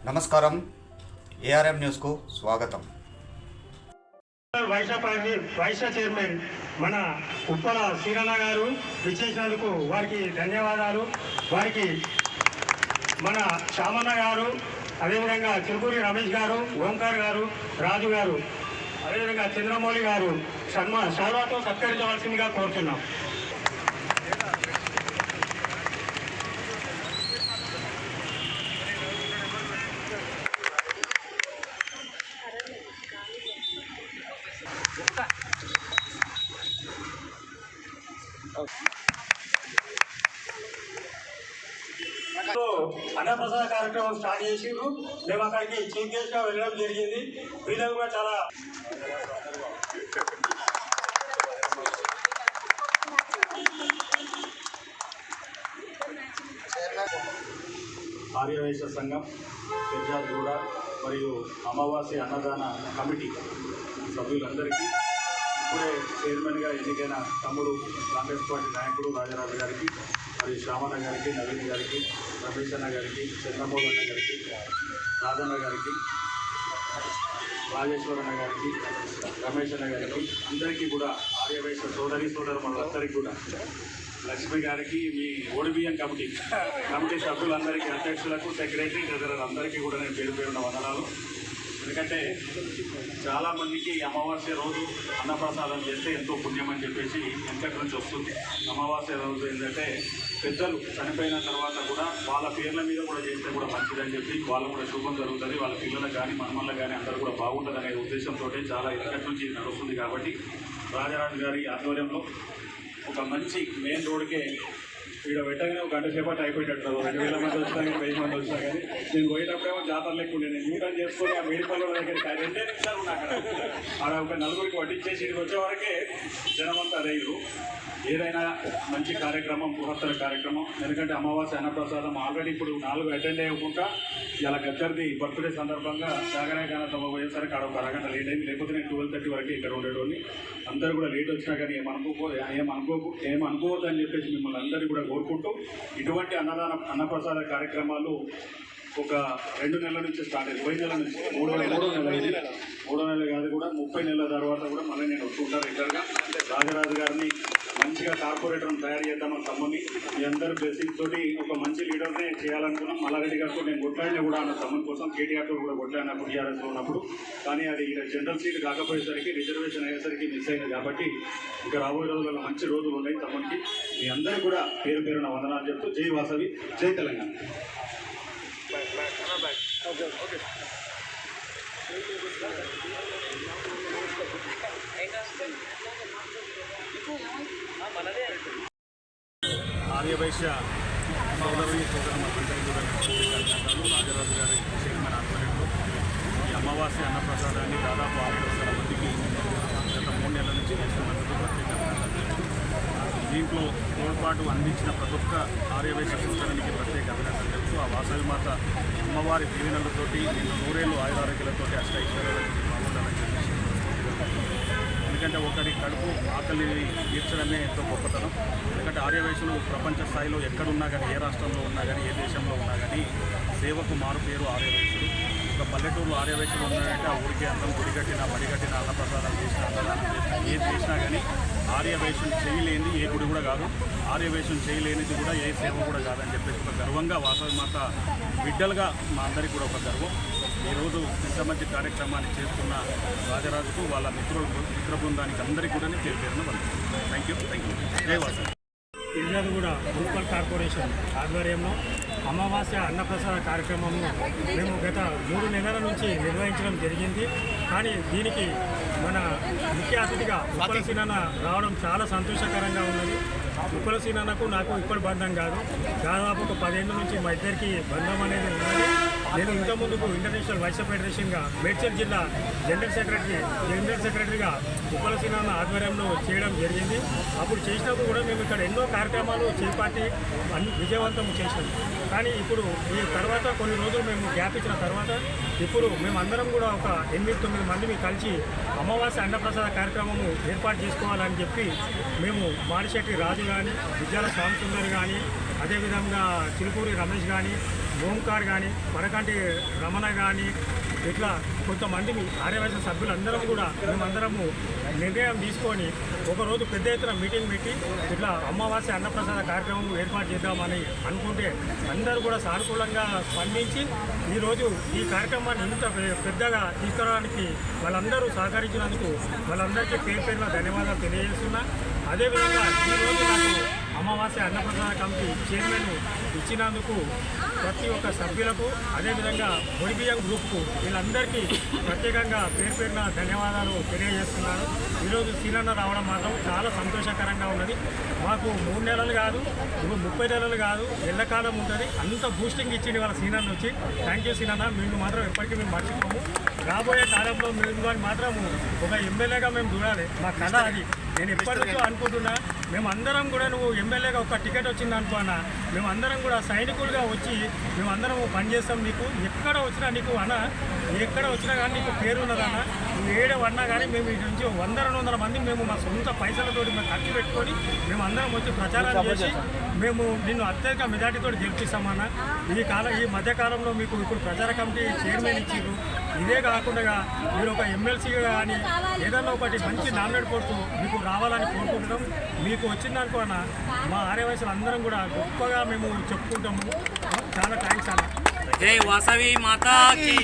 నమస్కారం, ఏఆర్ఎం న్యూస్కు స్వాగతం. వైస్ చైర్మన్ మన ఉప్పల శ్రీరణ గారు విచ్చేసినందుకు వారికి ధన్యవాదాలు. వారికి మన శామన్న గారు, అదేవిధంగా చిలుకూరి రమేష్ గారు, ఓంకార్ గారు, రాజు గారు, అదేవిధంగా చంద్రమౌళి గారు శాలువాతో సత్కరించవలసిందిగా కోరుతున్నాం. అన్నప్రసాద కార్యక్రమం స్టార్ట్ చేసిండ్రు. మేము అక్కడికి చీఫ్ గెస్ట్ గా వెళ్ళడం జరిగింది. వీళ్ళకి కూడా చాలా ఆర్యవైశ్య సంఘం పెద్దాగూడ మరియు అమావాస్య అన్నదాన కమిటీ సభ్యులందరికీ, ఇప్పుడే చైర్మన్గా ఎన్నికైన తమ్ముడు కాంగ్రెస్ పార్టీ నాయకుడు రాజరాజు గారికి, మరియు శ్యామన్న గారికి, నవీన్ గారికి, రమేష్ అన్న గారికి, చంద్రమౌళి అన్న గారికి, రాజన్న గారికి, రాజేశ్వరన్న గారికి, రమేష్ అన్న గారికి, అందరికీ కూడా ఆర్యవైశ్య సోదరులందరికీ కూడా, లక్ష్మి గారికి, మీ ఓడిబిఎం కమిటీ సభ్యులందరికీ, అధ్యక్షులకు, సెక్రటరీ, ట్రెజరర్ అందరికీ కూడా నేను పేరు పేరున్న వందనాలు. ఎందుకంటే చాలామందికి అమావాస్య రోజు అన్నప్రసాదం చేస్తే ఎంతో పుణ్యం అని చెప్పేసి వెనకటి నుంచి వస్తుంది. అమావాస్య రోజు ఏంటంటే పెద్దలు చనిపోయిన తర్వాత కూడా వాళ్ళ పేర్ల మీద కూడా చేస్తే కూడా మంచిదని చెప్పి, వాళ్ళు కూడా శుభం జరుగుతుంది, వాళ్ళ పిల్లలకు కానీ మనమల్లకు కానీ అందరూ కూడా బాగుంటుంది అనే ఉద్దేశంతో చాలా వెనకటి నుంచి నడుస్తుంది. కాబట్టి రాజరాజు గారి ఆధ్వర్యంలో ఒక మంచి మెయిన్ రోడ్కే ఇక్కడ పెట్టగానే ఒక గంట సేపటి అయిపోయేటట్టు 2000 మంది వచ్చినా కానీ 1000 మంది వచ్చినా కానీ, నేను పోయేటప్పుడేమో జాతర లేకుండా నేను యూటర్న్ చేసుకొని ఆ మేడిపల్లి దగ్గరికి 2 నిమిషాలు ఉన్నా అక్కడ ఒక నలుగురికి వడ్డించేసి వచ్చే వరకే జనమంతా రైలు. ఏదైనా మంచి కార్యక్రమం, బృహత్తర కార్యక్రమం. ఎందుకంటే అమావాస్య అన్నప్రసాదం ఆల్రెడీ ఇప్పుడు 4 అటెండ్ అయ్యకుండా ఇలా గద్దర్ది బర్త్డే సందర్భంగా జాగరణ సభ పోయేసరికి అక్కడ ఒక అరగంట లేట్ అయింది. లేకపోతే నేను 12:30 వరకు ఇక్కడ ఉండేటోని. అందరూ కూడా లేట్ వచ్చినా కానీ ఏమనుకోవద్దు అని చెప్పేసి మిమ్మల్ని అందరినీ కూడా కోరుకుంటూ, ఇటువంటి అన్నప్రసాద కార్యక్రమాలు ఒక 2 నెలల నుంచి స్టార్ట్ అయింది. 5 నెలల నుంచి 3 నెలలు అయింది. 3 నెలలు కాదు కూడా 30 నెలల తర్వాత కూడా మళ్ళీ నేను వస్తుంటాను రెగ్యులర్గా. రాజరాజు గారిని మంచిగా కార్పొరేటర్ని తయారు చేద్దామని తమ్ముని మీ అందరి బ్లెస్సింగ్ తోటి ఒక మంచి లీడర్నే చేయాలనుకున్నాం. మల్లారెడ్డి గారితో నేను కొట్లాడినా కూడా అన్న తమ్ముని కోసం, కేటీఆర్తో కూడా కొట్లాడినప్పుడు టీఆర్ఎస్లో ఉన్నప్పుడు. కానీ అది జనరల్ సీట్ కాకపోయేసరికి, రిజర్వేషన్ అయ్యేసరికి మిస్ అయింది. కాబట్టి ఇంకా రాబోయే రోజుల్లో మంచి రోజులు ఉన్నాయి తమ్మునికి. మీ అందరూ కూడా పేరు పేరున వందనాలు చెప్తూ, జై వాసవి, జై తెలంగాణ. ఆర్యవైశ్య సోదరుని సోదరులందరికీ కూడా రాజరాజు గారి చైర్మన్ ఆధ్వర్యంలో ఈ అమావాస్య అన్నప్రసాదాన్ని దాదాపు 600 మందికి గత 3 నెలల నుంచి చేస్తున్నందుకు ప్రత్యేకంగా దీంట్లో తోడ్పాటు అందించిన ప్రతి ఒక్క ఆర్యవైశ్య సోదరునికి ప్రత్యేక అభినందనలు చెప్తూ, ఆ వాసవి మాత అమ్మవారి దీవెనలతోటి నేను 100 ఏళ్ళు ఆయురారోగ్యాలతో అష్టైశ్వర్యాలకి బాగుండాలని చెప్పేసి. ఎందుకంటే ఒకరి కడుపు ఆకలిని తీర్చడమే ఎంతో గొప్పతనం. ఎందుకంటే ఆర్యవైశ్యులు ప్రపంచ స్థాయిలో ఎక్కడున్నా కానీ, ఏ రాష్ట్రంలో ఉన్నా కానీ, ఏ దేశంలో ఉన్నా కానీ సేవకు మారుపేరు ఆర్యవైశ్యులు. ఒక పల్లెటూరు ఆర్యవైశ్యులు ఉన్నారంటే ఆ ఊరికి అందరం గుడి కట్టిన, బడి కట్టిన, అన్నప్రసాదాలు చేసిన, అన్నదానం చేసిన, ఏది చేసినా కానీ ఆర్యవైశ్యులు చేయలేనిది ఏ గుడి కూడా కాదు, ఆర్యవైశ్యులు చేయలేనిది కూడా ఏ సేవ కూడా కాదని చెప్పేసి ఒక గర్వంగా వాసవి మాత బిడ్డలుగా మా అందరికీ కూడా ఒక గర్వం. ఈరోజు ఇంత మంచి కార్యక్రమాన్ని చేస్తున్న రాజరాజుకు, వాళ్ళ మిత్ర బృందానికి అందరికీ కూడా పేరు పేరున పలుకుతున్నాను. Thank you. జై వాసవి. ఇర్యాలగూడ మున్సిపల్ కార్పొరేషన్ ఆధ్వర్యంలో అమావాస్య అన్నప్రసాద కార్యక్రమము మేము గత 3 నెలల నుంచి నిర్వహించడం జరిగింది. కానీ దీనికి మన ముఖ్య అతిథిగా ఉప్పల సీనన్న రావడం చాలా సంతోషకరంగా ఉన్నది. ఉప్పల సీనన్నకు నాకు ఇప్పటి బంధం కాదు, దాదాపు ఒక 10 ఏళ్ళ నుంచి మా ఇద్దరికి బంధం అనేది ఉన్నది. నేను ఇంతకుముందుకు ఇంటర్నేషనల్ వైశ్య ఫెడరేషన్గా మేడ్చల్ జిల్లా జనరల్ సెక్రటరీగా ఉప్పల సీనన్న ఆధ్వర్యంలో చేయడం జరిగింది. అప్పుడు చేసినప్పుడు కూడా మేము ఇక్కడ ఎన్నో కార్యక్రమాలు చేపట్టి విజయవంతం చేసాం. కానీ ఇప్పుడు ఈ తర్వాత కొన్ని రోజులు మేము గ్యాప్ ఇచ్చిన తర్వాత ఇప్పుడు మేమందరం కూడా ఒక 8-9 మంది కలిసి అమావాస్య అన్నప్రసాద కార్యక్రమము ఏర్పాటు చేసుకోవాలని చెప్పి మేము మాడిశెట్టి రాజు కానీ, విద్యాల స్వామి సుందర్ కానీ, అదేవిధంగా చిలుకూరి రమేష్ కానీ, ఓంకార్ కానీ, వరకంటి రమణ కానీ, ఇట్లా కొంతమంది ఆర్యవైశ్య సభ్యులందరం కూడా మేమందరము నిర్ణయం తీసుకొని ఒకరోజు పెద్ద ఎత్తున మీటింగ్ పెట్టి ఇట్లా అమావాస్య అన్నప్రసాద కార్యక్రమం ఏర్పాటు చేద్దామని అనుకుంటే అందరూ కూడా సానుకూలంగా స్పందించి ఈరోజు ఈ కార్యక్రమాన్ని ఇంత పెద్దగా తీసుకురావడానికి వాళ్ళందరూ సహకరించినందుకు వాళ్ళందరికీ పేరు పేరున ధన్యవాదాలు తెలియజేస్తున్నా. అదేవిధంగా ఈరోజు నాకు అమావాస్య అన్నప్రసాద కమిటీ చైర్మన్ ఇచ్చినందుకు ప్రతి ఒక్క సభ్యులకు, అదేవిధంగా ఒడిబియ్యం గ్రూప్కు వీళ్ళందరికీ ప్రత్యేకంగా పేరు పేరున ధన్యవాదాలు తెలియజేస్తున్నాను. ఈరోజు సీనన్న రావడం మాత్రం చాలా సంతోషకరంగా ఉన్నది. మాకు 3 నెలలు కాదు, ఇప్పుడు 30 నెలలు కాదు, ఎల్లకాలం ఉంటుంది. అంత బూస్టింగ్ ఇచ్చింది వాళ్ళ సీనన్న వచ్చి. థ్యాంక్ యూ సీనన్న, మేము మాత్రం ఎప్పటికీ మేము మర్చిపోము. రాబోయే కాలంలో మేము కానీ మాత్రం ఒక ఎమ్మెల్యేగా మేము చూడాలి. మా కళ అది. నేను ఎప్పటి నుంచో అనుకుంటున్నా, మేమందరం కూడా నువ్వు ఎమ్మెల్యేగా ఒక టికెట్ వచ్చింది అనుకున్నా, మేమందరం కూడా సైనికులుగా వచ్చి మేమందరం పనిచేస్తాం. నీకు ఎక్కడ వచ్చినా నీకు అన్న, ఎక్కడ వచ్చినా కానీ నీకు పేరు ఉన్నదన్న. నువ్వు ఏడవన్నా కానీ మేము ఇటు నుంచి 100-200 మంది మేము మా సొంత పైసలతో మేము ఖర్చు పెట్టుకొని మేమందరం వచ్చి ప్రచారం చేసి మేము నిన్ను అత్యధిక మెజార్టీతో గెలిపిస్తామన్నా. ఈ మధ్యకాలంలో మీకు ఇప్పుడు ప్రచార కమిటీ చైర్మన్ ఇచ్చిర్రు. ఇదే కాకుండా మీరు ఒక ఎమ్మెల్సీగా కానీ ఏదన్నా ఒకటి మంచి నామినేట్ పోస్ట్ మీకు రావాలని కోరుకుంటున్నాం. మీకు వచ్చిందనుకో అన్న, మా ఆర్యవైశ్యులు అందరం కూడా గొప్పగా మేము చెప్పుకుంటాము. చాలా థ్యాంక్స్ అన్న. జై వాసవి మాతాకి.